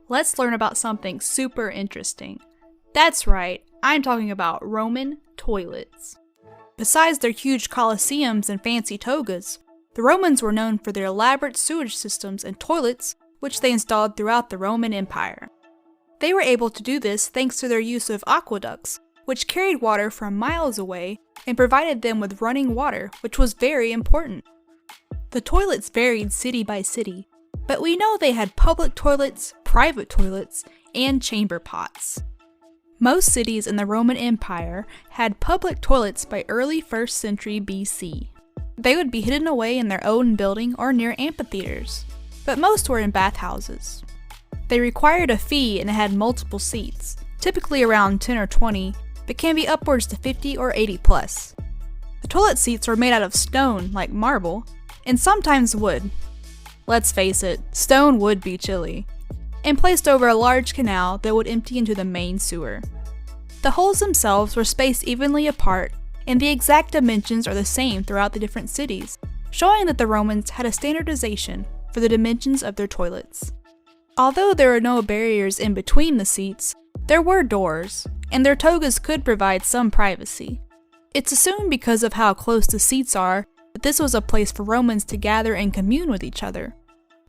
let's learn about something super interesting. That's right, I'm talking about Roman toilets. Besides their huge colosseums and fancy togas, the Romans were known for their elaborate sewage systems and toilets, which they installed throughout the Roman Empire. They were able to do this thanks to their use of aqueducts, which carried water from miles away and provided them with running water, which was very important. The toilets varied city by city, but we know they had public toilets, private toilets, and chamber pots. Most cities in the Roman Empire had public toilets by early 1st century BC. They would be hidden away in their own building or near amphitheaters, but most were in bathhouses. They required a fee and had multiple seats, typically around 10 or 20, but can be upwards to 50 or 80 plus. The toilet seats were made out of stone, like marble, and sometimes wood. Let's face it, stone would be chilly, and placed over a large canal that would empty into the main sewer. The holes themselves were spaced evenly apart, and the exact dimensions are the same throughout the different cities, showing that the Romans had a standardization for the dimensions of their toilets. Although there were no barriers in between the seats, there were doors, and their togas could provide some privacy. It's assumed because of how close the seats are that this was a place for Romans to gather and commune with each other.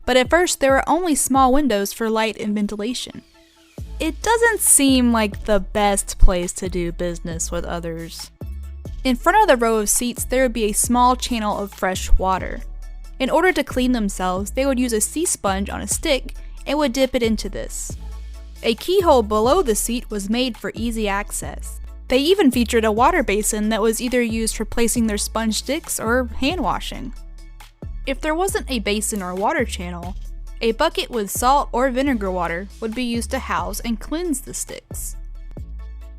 But at first there were only small windows for light and ventilation. It doesn't seem like the best place to do business with others. In front of the row of seats there would be a small channel of fresh water. In order to clean themselves, they would use a sea sponge on a stick and would dip it into this. A keyhole below the seat was made for easy access. They even featured a water basin that was either used for placing their sponge sticks or hand washing. If there wasn't a basin or water channel, a bucket with salt or vinegar water would be used to house and cleanse the sticks.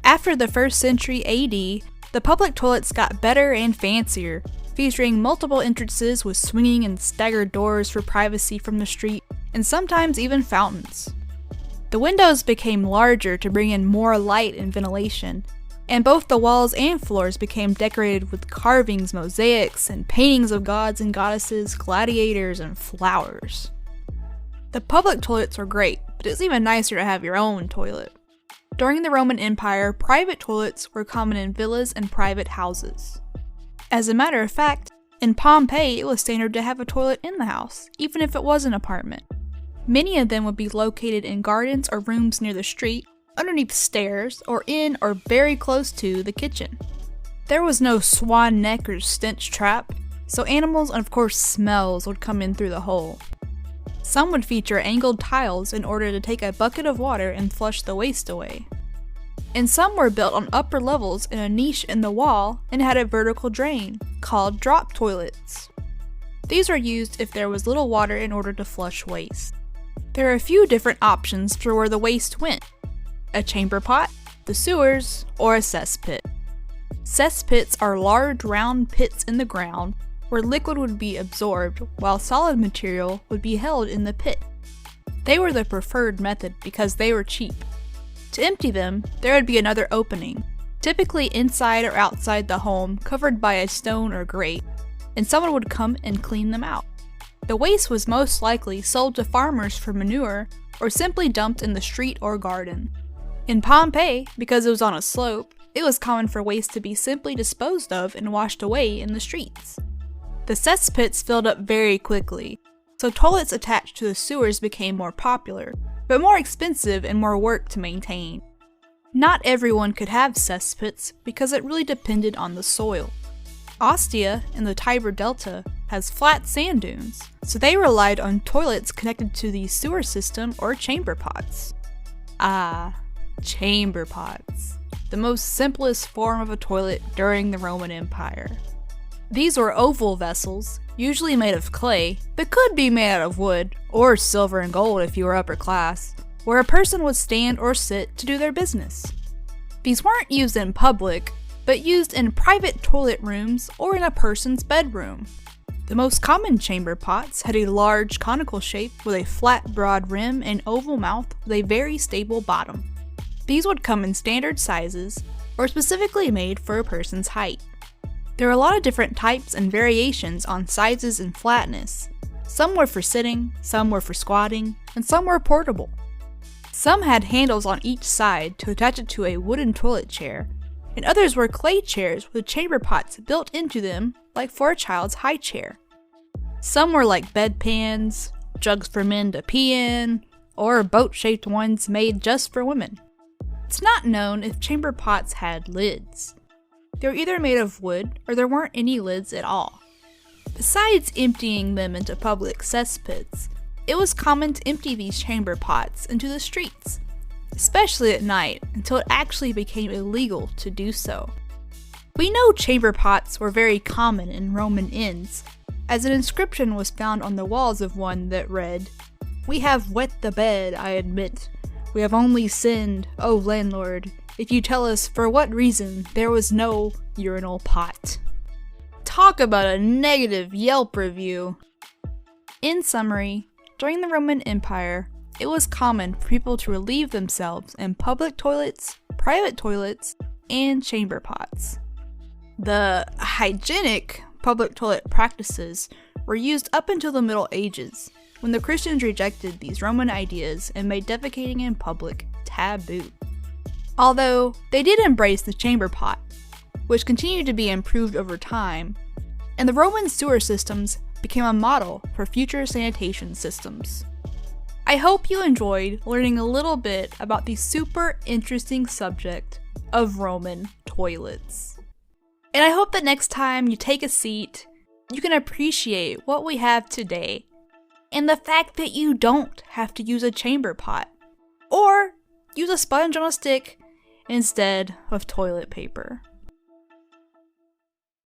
After the 1st century AD, the public toilets got better and fancier, featuring multiple entrances with swinging and staggered doors for privacy from the street, and sometimes even fountains. The windows became larger to bring in more light and ventilation, and both the walls and floors became decorated with carvings, mosaics, and paintings of gods and goddesses, gladiators, and flowers. The public toilets were great, but it's even nicer to have your own toilet. During the Roman Empire, private toilets were common in villas and private houses. As a matter of fact, in Pompeii it was standard to have a toilet in the house, even if it was an apartment. Many of them would be located in gardens or rooms near the street, underneath stairs, or in or very close to the kitchen. There was no swan neck or stench trap, so animals and of course smells would come in through the hole. Some would feature angled tiles in order to take a bucket of water and flush the waste away. And some were built on upper levels in a niche in the wall and had a vertical drain, called drop toilets. These were used if there was little water in order to flush waste. There are a few different options for where the waste went: a chamber pot, the sewers, or a cesspit. Cesspits are large round pits in the ground where liquid would be absorbed while solid material would be held in the pit. They were the preferred method because they were cheap. To empty them, there would be another opening, typically inside or outside the home, covered by a stone or grate, and someone would come and clean them out. The waste was most likely sold to farmers for manure or simply dumped in the street or garden. In Pompeii, because it was on a slope, it was common for waste to be simply disposed of and washed away in the streets. The cesspits filled up very quickly, so toilets attached to the sewers became more popular, but more expensive and more work to maintain. Not everyone could have cesspits because it really depended on the soil. Ostia, in the Tiber Delta, has flat sand dunes, so they relied on toilets connected to the sewer system or chamber pots. Chamber pots, the most simplest form of a toilet during the Roman Empire. These were oval vessels, usually made of clay, but could be made out of wood, or silver and gold if you were upper class, where a person would stand or sit to do their business. These weren't used in public, but used in private toilet rooms or in a person's bedroom. The most common chamber pots had a large conical shape with a flat broad rim and oval mouth with a very stable bottom. These would come in standard sizes, or specifically made for a person's height. There are a lot of different types and variations on sizes and flatness. Some were for sitting, some were for squatting, and some were portable. Some had handles on each side to attach it to a wooden toilet chair, and others were clay chairs with chamber pots built into them, like for a child's high chair. Some were like bedpans, jugs for men to pee in, or boat-shaped ones made just for women. It's not known if chamber pots had lids. They were either made of wood or there weren't any lids at all. Besides emptying them into public cesspits, it was common to empty these chamber pots into the streets, especially at night, until it actually became illegal to do so. We know chamber pots were very common in Roman inns, as an inscription was found on the walls of one that read, "We have wet the bed, I admit. We have only sinned, O landlord, if you tell us for what reason there was no urinal pot." Talk about a negative Yelp review! In summary, during the Roman Empire, it was common for people to relieve themselves in public toilets, private toilets, and chamber pots. The hygienic public toilet practices were used up until the Middle Ages, when the Christians rejected these Roman ideas and made defecating in public taboo. Although, they did embrace the chamber pot, which continued to be improved over time, and the Roman sewer systems became a model for future sanitation systems. I hope you enjoyed learning a little bit about the super interesting subject of Roman toilets. And I hope that next time you take a seat, you can appreciate what we have today, and the fact that you don't have to use a chamber pot, or use a sponge on a stick instead of toilet paper.